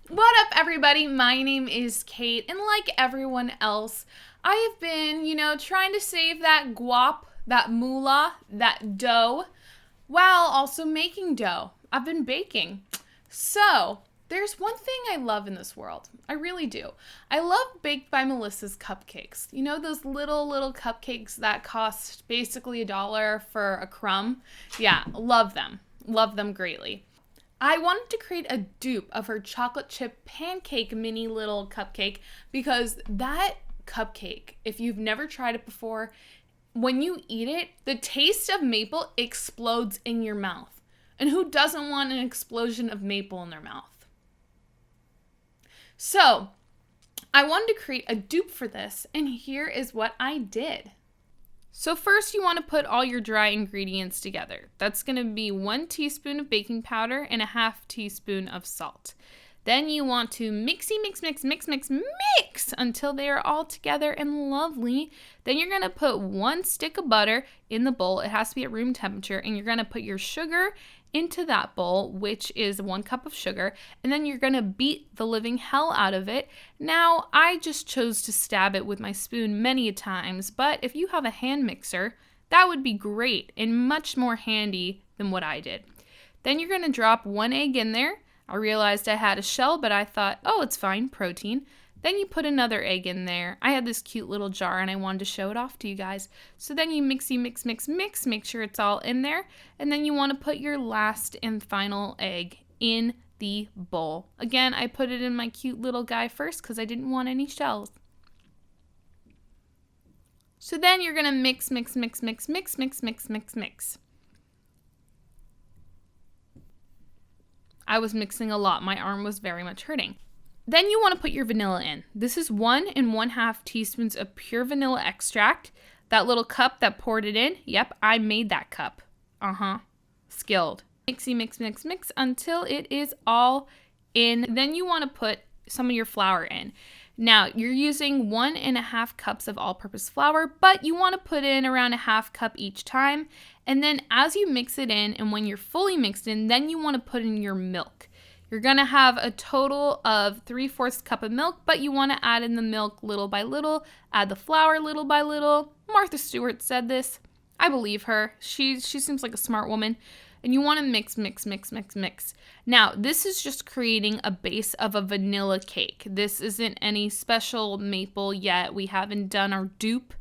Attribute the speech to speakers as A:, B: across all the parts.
A: What up, everybody? My name is Kate, and like everyone else, I have been, trying to save that guap, that moolah, that dough, while also making dough. I've been baking. So, there's one thing I love in this world. I really do. I love Baked by Melissa's cupcakes. You know those little cupcakes that cost basically $1 for a crumb? Yeah, love them. Love them greatly. I wanted to create a dupe of her chocolate chip pancake mini little cupcake because that cupcake, if you've never tried it before, when you eat it, the taste of maple explodes in your mouth. And who doesn't want an explosion of maple in their mouth? So, I wanted to create a dupe for this, and here is what I did. So first you want to put all your dry ingredients together. That's going to be 1 teaspoon of baking powder and a 1/2 teaspoon of salt. Then you want to mix until they are all together and lovely. Then you're going to put 1 stick of butter in the bowl. It has to be at room temperature. And you're going to put your sugar into that bowl, which is 1 cup of sugar. And then you're going to beat the living hell out of it. Now, I just chose to stab it with my spoon many times. But if you have a hand mixer, that would be great and much more handy than what I did. Then you're going to drop 1 egg in there. I realized I had a shell, but I thought, oh, it's fine, protein. Then you put another egg in there. I had this cute little jar and I wanted to show it off to you guys. So then you mix, make sure it's all in there. And then you want to put your last and final egg in the bowl. Again, I put it in my cute little guy first because I didn't want any shells. So then you're going to mix. I was mixing a lot. My arm was very much hurting. Then you want to put your vanilla in. This is 1 1/2 teaspoons of pure vanilla extract. That little cup that poured it in, yep, I made that cup. Skilled. Mix until it is all in. Then you want to put some of your flour in. Now, you're using 1 1/2 cups of all-purpose flour, but you want to put in around a 1/2 cup each time. And then as you mix it in, and when you're fully mixed in, then you want to put in your milk. You're going to have a total of 3/4 cup of milk, but you want to add in the milk little by little, add the flour little by little. Martha Steward said this. I believe her. She seems like a smart woman. And you want to mix. Now, this is just creating a base of a vanilla cake. This isn't any special maple yet. We haven't done our dupe,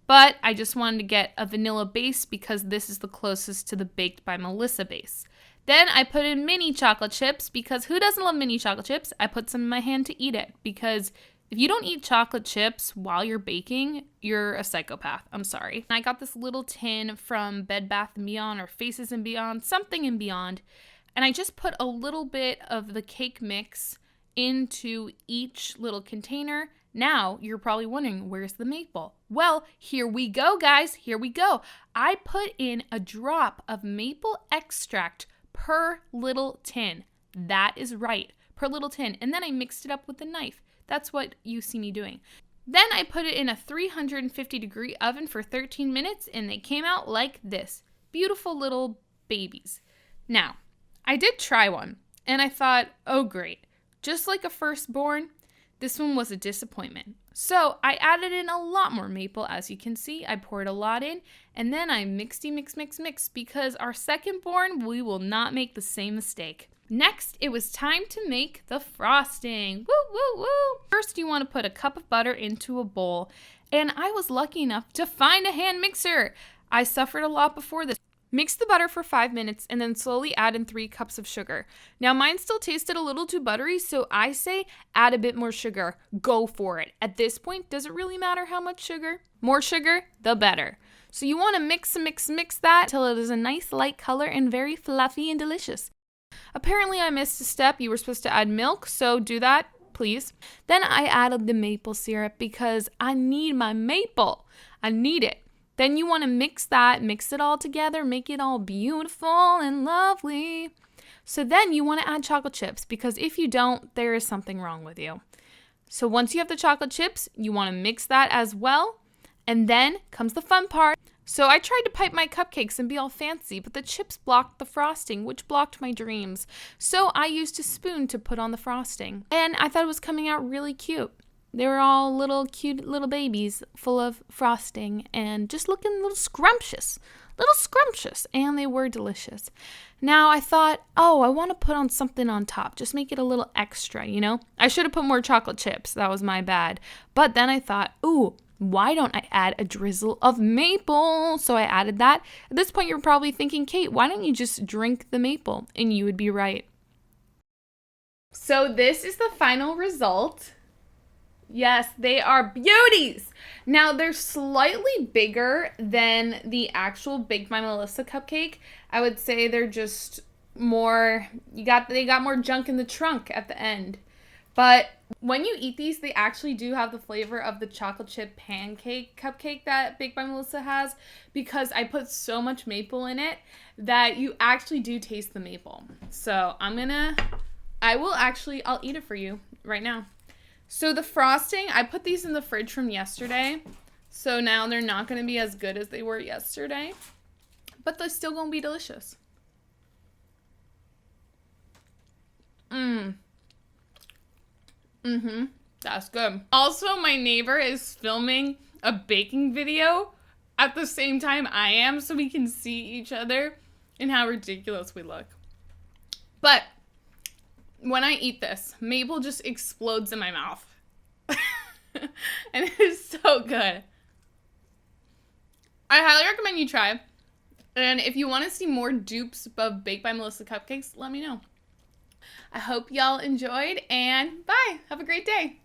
A: but I just wanted to get a vanilla base because this is the closest to the Baked by Melissa base. Then I put in mini chocolate chips because who doesn't love mini chocolate chips? I put some in my hand to eat it because if you don't eat chocolate chips while you're baking, you're a psychopath. I'm sorry. I got this little tin from Bed Bath & Beyond or Faces and Beyond, something and beyond. And I just put a little bit of the cake mix into each little container. Now, you're probably wondering, where's the maple? Well, here we go, guys. Here we go. I put in a drop of maple extract per little tin. That is right, per little tin. And then I mixed it up with a knife. That's what you see me doing. Then I put it in a 350-degree oven for 13 minutes, and they came out like this. Beautiful little babies. Now, I did try one, and I thought, oh great. Just like a firstborn, this one was a disappointment. So I added in a lot more maple, as you can see. I poured a lot in, and then I mix, because our secondborn, we will not make the same mistake. Next, it was time to make the frosting. Woo! First, you want to put a cup of butter into a bowl, and I was lucky enough to find a hand mixer. I suffered a lot before this. Mix the butter for 5 minutes and then slowly add in 3 cups of sugar. Now, mine still tasted a little too buttery, so I say add a bit more sugar. Go for it. At this point, does it really matter how much sugar? More sugar, the better. So you want to mix that until it is a nice light color and very fluffy and delicious. Apparently, I missed a step. You were supposed to add milk, so do that, please. Then I added the maple syrup because I need my maple. I need it. Then you want to mix it all together, make it all beautiful and lovely. So then you want to add chocolate chips because if you don't, there is something wrong with you. So once you have the chocolate chips, you want to mix that as well. And then comes the fun part. So I tried to pipe my cupcakes and be all fancy, but the chips blocked the frosting, which blocked my dreams. So I used a spoon to put on the frosting. And I thought it was coming out really cute. They were all little cute little babies full of frosting and just looking a little scrumptious, and they were delicious. Now I thought, oh, I want to put on something on top, just make it a little extra, you know? I should have put more chocolate chips, that was my bad. But then I thought, ooh, why don't I add a drizzle of maple? So I added that. At this point, you're probably thinking, Kate, why don't you just drink the maple? And you would be right. So this is the final result. Yes, they are beauties. Now, they're slightly bigger than the actual Baked by Melissa cupcake. I would say they're just more, they got more junk in the trunk at the end. But when you eat these, they actually do have the flavor of the chocolate chip pancake cupcake that Baked by Melissa has, because I put so much maple in it that you actually do taste the maple. So I'll eat it for you right now. So the frosting, I put these in the fridge from yesterday. So now they're not going to be as good as they were yesterday, but they're still going to be delicious. That's good. Also, my neighbor is filming a baking video at the same time I am, so we can see each other and how ridiculous we look. But when I eat this, maple just explodes in my mouth. And it is so good. I highly recommend you try. And if you want to see more dupes of Baked by Melissa Cupcakes, let me know. I hope y'all enjoyed, and bye. Have a great day.